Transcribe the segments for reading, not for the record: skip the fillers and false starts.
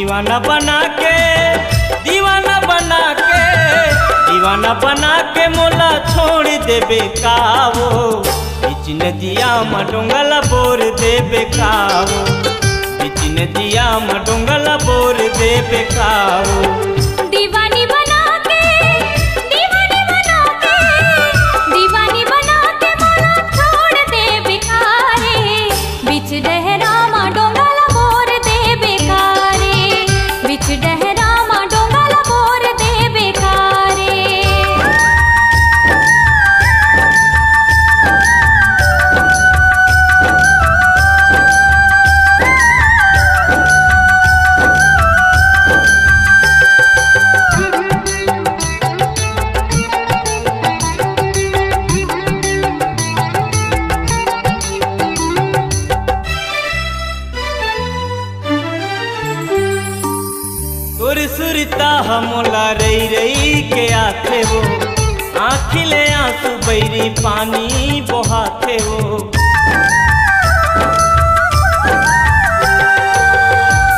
दीवाना बना के दीवाना बना के दीवाना बना के मोला छोड़ देबे कावो बीच नदिया में डोंगला बोर देबे कावो बीच नदिया में डोंगला बोर देबे कावो दीवानी बना के दीवानी बना के दीवानी बना के मोला छोड़ देबे कारे बीच डहरा मा डोंगला बोर देबे कारे बीच डहरा मा डोंगला बोर देबे कारे तोर सुरता हमला रई रई के आथे हो आँखिले आंसू बैरी पानी बहाते हो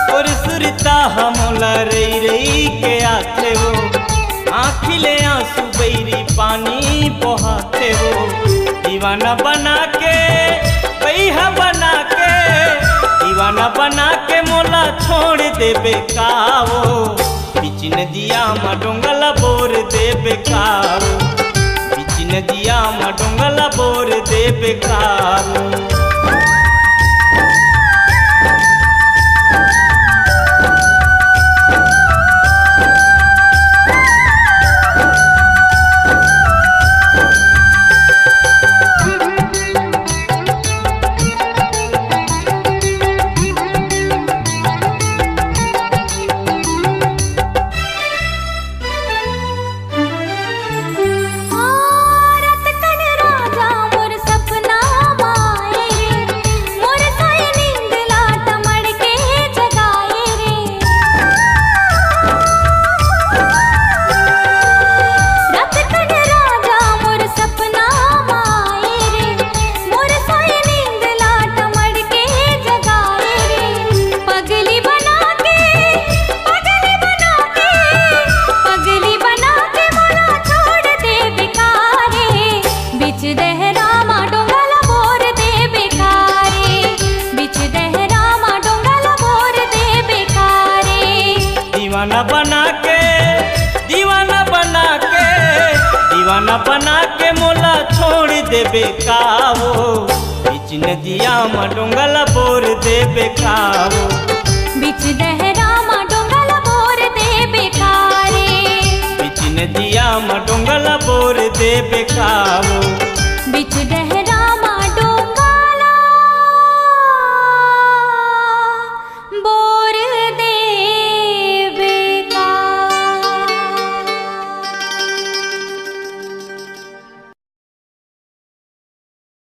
तोर सुरता हमला रई रई के आथे हो आँखिले आंसू बैरी पानी बहाते हो दीवाना बना के पैहा बना के दीवाना बना के मोला छोड़ देबे कावो बीच नदिया में डोंगला बोर देबे कावो बीच नदिया में डोंगला बोर देबे कावो दीवाना बना के दीवाना बना के दीवाना बना के मोला छोड़ देबे कावो बीच नदिया में डोंगला बोर देबे कावो बीच डहरा मा डोंगला बोर देबे कारे बीच नदिया में डोंगला बोर देबे कावो।